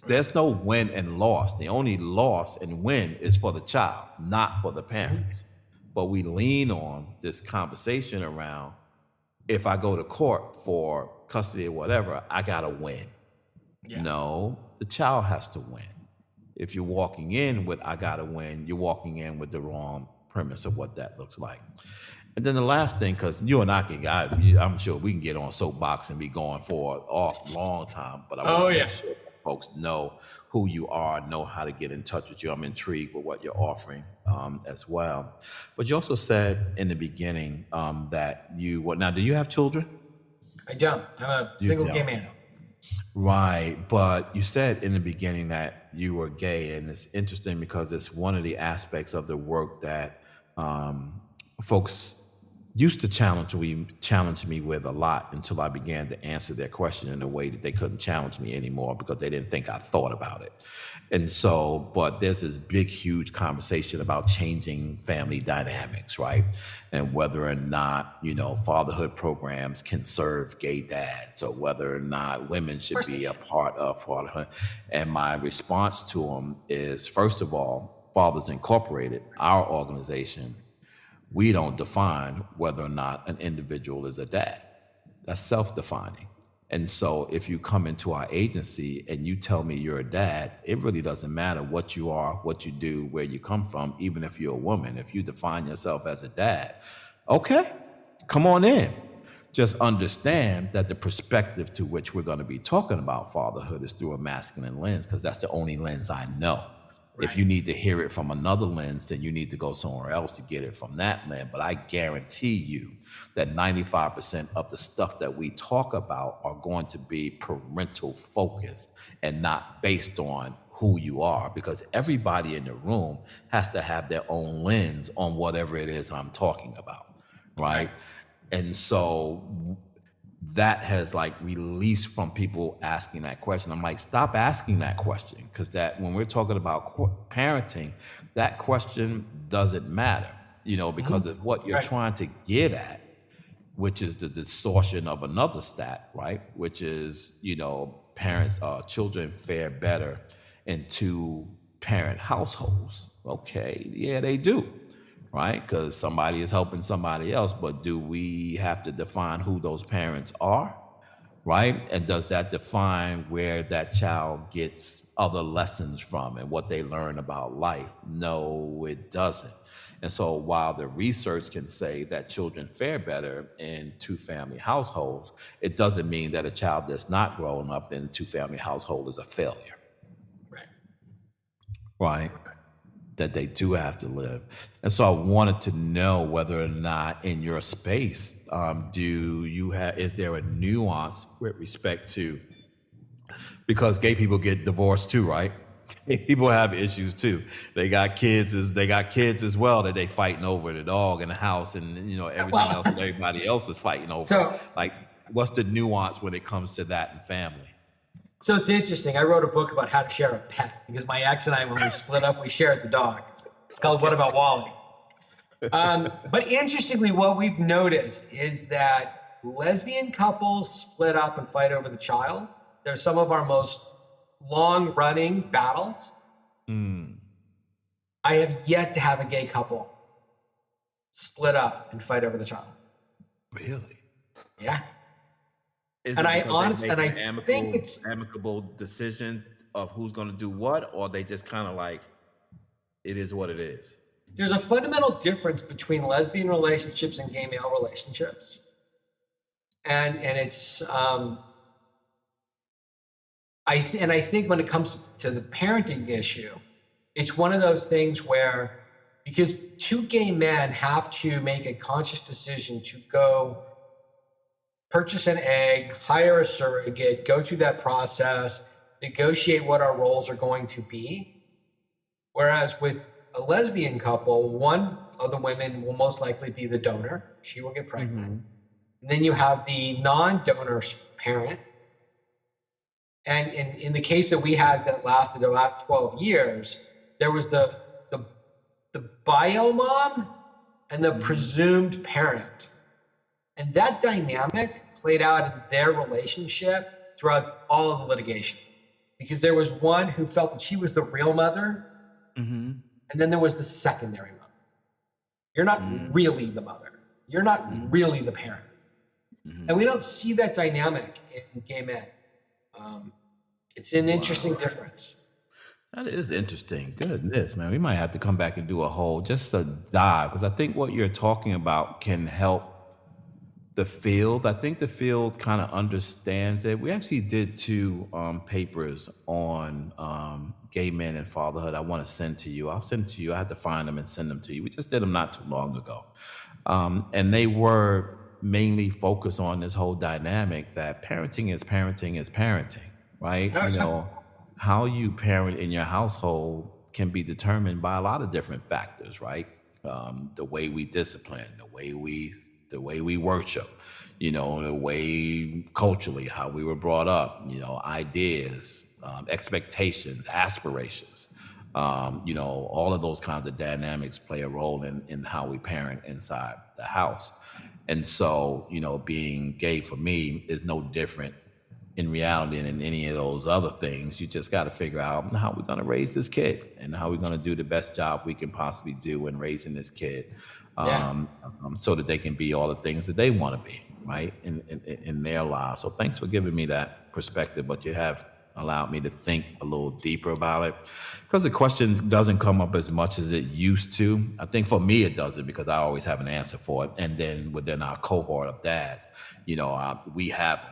There's no win and loss. The only loss and win is for the child, not for the parents. But we lean on this conversation around, if I go to court for custody or whatever, I got to win. Yeah. No, the child has to win. If you're walking in with, I got to win, you're walking in with the wrong premise of what that looks like. And then the last thing, because you and I'm sure we can get on soapbox and be going for a long time, but I want to make sure that folks know who you are, know how to get in touch with you. I'm intrigued with what you're offering as well. But you also said in the beginning that now, do you have children? I don't. I'm a You single gay don't. man. Right, but you said in the beginning that you were gay, and it's interesting because it's one of the aspects of the work that folks used to challenge me with a lot until I began to answer their question in a way that they couldn't challenge me anymore because they didn't think I thought about it. And so, but there's this big, huge conversation about changing family dynamics, right? And whether or not, fatherhood programs can serve gay dads, or whether or not women should be a part of fatherhood. And my response to them is, first of all, Fathers Incorporated, our organization, we don't define whether or not an individual is a dad. That's self-defining. And so if you come into our agency and you tell me you're a dad, it really doesn't matter what you are, what you do, where you come from, even if you're a woman. If you define yourself as a dad, okay, come on in. Just understand that the perspective to which we're going to be talking about fatherhood is through a masculine lens, because that's the only lens I know. If you need to hear it from another lens, then you need to go somewhere else to get it from that lens. But I guarantee you that 95% of the stuff that we talk about are going to be parental focused and not based on who you are, because everybody in the room has to have their own lens on whatever it is I'm talking about, right? And so that has like released from people asking that question. I'm like, stop asking that question, because that when we're talking about parenting, that question doesn't matter, because of what you're trying to get at, which is the distortion of another stat, right? Which is, parents, children fare better in two-parent households. Okay, yeah, they do. Right? Because somebody is helping somebody else, but do we have to define who those parents are? Right? And does that define where that child gets other lessons from and what they learn about life? No, it doesn't. And so while the research can say that children fare better in two-family households, it doesn't mean that a child that's not growing up in a two-family household is a failure. Right? That they do have to live. And so I wanted to know whether or not in your space, is there a nuance with respect to, because gay people get divorced too, right? Gay people have issues too. They got kids as well that they fighting over, the dog in the house and everything else that everybody else is fighting over. So, like, what's the nuance when it comes to that in family? So it's interesting. I wrote a book about how to share a pet, because my ex and I, when we split up, we shared the dog. It's called What About Wally? But interestingly, what we've noticed is that lesbian couples split up and fight over the child. They're some of our most long-running battles. I have yet to have a gay couple split up and fight over the child. Really? Yeah. Is and it I honestly, and I think it's amicable decision of who's going to do what, or they just kind of like, it is what it is? There's a fundamental difference between lesbian relationships and gay male relationships, and it's I think when it comes to the parenting issue, it's one of those things where, because two gay men have to make a conscious decision to go purchase an egg, hire a surrogate, go through that process, negotiate what our roles are going to be. Whereas with a lesbian couple, one of the women will most likely be the donor. She will get pregnant. And then you have the non-donor parent. And in the case that we had that lasted about 12 years, there was the bio mom and the presumed parent. And that dynamic played out in their relationship throughout all of the litigation, because there was one who felt that she was the real mother, and then there was the secondary mother. You're not really the mother. You're not really the parent. And we don't see that dynamic in gay men. It's an interesting difference. That is interesting. Goodness, man. We might have to come back and do a whole, just a dive, because I think what you're talking about can help the field. I think the field kind of understands it. We actually did two papers on gay men and fatherhood. I want to send to you. I'll send to you. I have to find them and send them to you. We just did them not too long ago. And they were mainly focused on this whole dynamic that parenting is parenting, right? How you parent in your household can be determined by a lot of different factors, right? The way we discipline, the way we worship, the way culturally, how we were brought up, ideas, expectations, aspirations, all of those kinds of dynamics play a role in how we parent inside the house. And so, being gay for me is no different in reality and in any of those other things, you just got to figure out how we're going to raise this kid and how we're going to do the best job we can possibly do in raising this kid, so that they can be all the things that they want to be, right, in their lives. So thanks for giving me that perspective, but you have allowed me to think a little deeper about it, because the question doesn't come up as much as it used to. I think for me it doesn't, because I always have an answer for it. And then within our cohort of dads, we have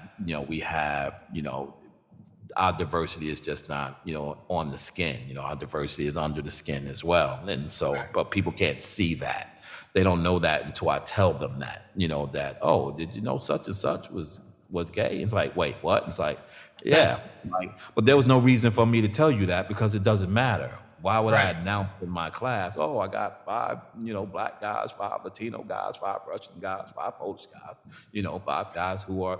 our diversity is just not, on the skin. Our diversity is under the skin as well. And so, but people can't see that. They don't know that until I tell them that, that, oh, did you know such and such was gay? It's like, wait, what? It's like, yeah. But there was no reason for me to tell you that, because it doesn't matter. Why would I announce in my class, oh, I got 5, black guys, 5 Latino guys, 5 Russian guys, 5 Polish guys, 5 guys who are,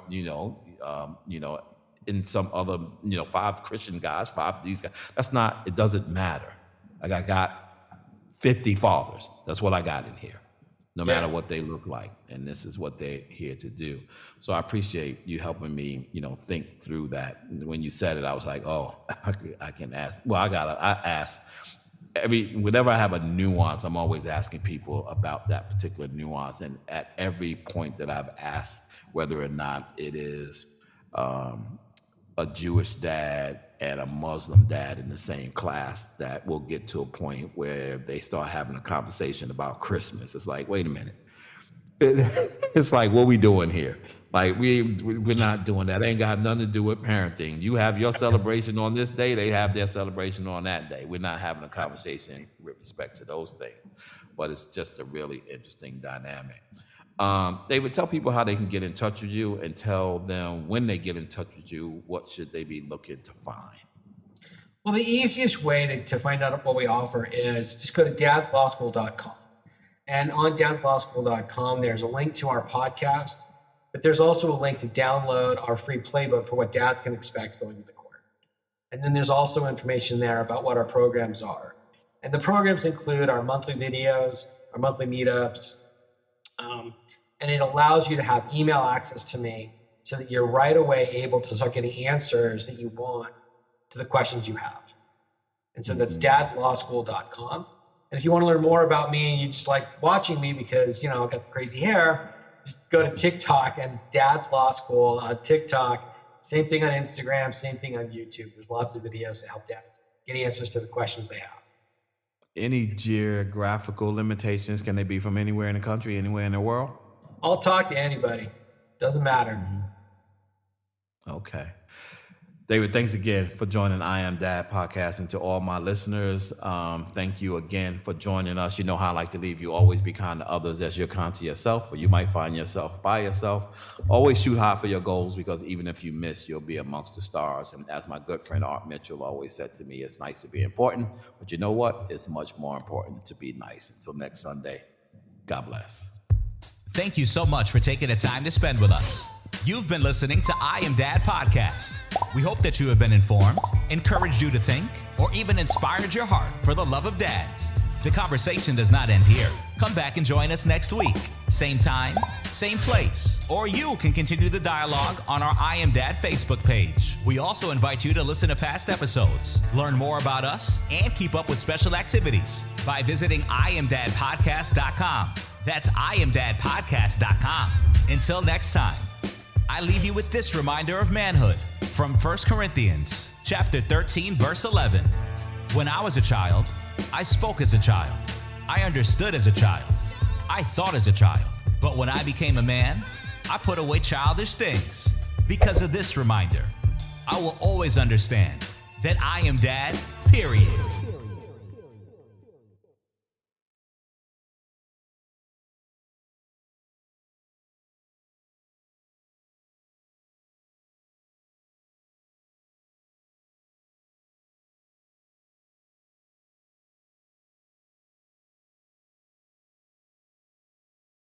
in some other, 5 Christian guys, 5 these guys. It doesn't matter. Like, I got 50 fathers. That's what I got in here, no matter what they look like. And this is what they're here to do. So I appreciate you helping me, think through that. When you said it, I was like, oh, I can ask. Well, I ask whenever I have a nuance, I'm always asking people about that particular nuance. And at every point that I've asked, whether or not it is a Jewish dad and a Muslim dad in the same class, that will get to a point where they start having a conversation about Christmas. It's like, wait a minute. It's like, what we doing here? Like, we're not doing that. It ain't got nothing to do with parenting. You have your celebration on this day, they have their celebration on that day. We're not having a conversation with respect to those things. But it's just a really interesting dynamic. David, tell people how they can get in touch with you, and tell them when they get in touch with you, what should they be looking to find? Well, the easiest way to find out what we offer is just go to dadslawschool.com. And on dadslawschool.com, there's a link to our podcast, but there's also a link to download our free playbook for what dads can expect going into court. And then there's also information there about what our programs are. And the programs include our monthly videos, our monthly meetups, and it allows you to have email access to me so that you're right away able to start getting answers that you want to the questions you have. And so that's dadslawschool.com. And if you want to learn more about me and you just like watching me because, I've got the crazy hair, just go to TikTok, and it's Dad's Law School on TikTok. Same thing on Instagram, same thing on YouTube. There's lots of videos to help dads get answers to the questions they have. Any geographical limitations? Can they be from anywhere in the country, anywhere in the world? I'll talk to anybody. Doesn't matter. Okay. David, thanks again for joining I Am Dad podcast. And to all my listeners, thank you again for joining us. You know how I like to leave you. Always be kind to others as you're kind to yourself, or you might find yourself by yourself. Always shoot high for your goals, because even if you miss, you'll be amongst the stars. And as my good friend Art Mitchell always said to me, it's nice to be important, but you know what? It's much more important to be nice. Until next Sunday, God bless. Thank you so much for taking the time to spend with us. You've been listening to I Am Dad podcast. We hope that you have been informed, encouraged you to think, or even inspired your heart for the love of dads. The conversation does not end here. Come back and join us next week. Same time, same place. Or you can continue the dialogue on our I Am Dad Facebook page. We also invite you to listen to past episodes, learn more about us, and keep up with special activities by visiting IamDadPodcast.com. That's IamDadPodcast.com. Until next time, I leave you with this reminder of manhood from 1 Corinthians chapter 13, verse 11. When I was a child, I spoke as a child. I understood as a child. I thought as a child. But when I became a man, I put away childish things. Because of this reminder, I will always understand that I am Dad, period.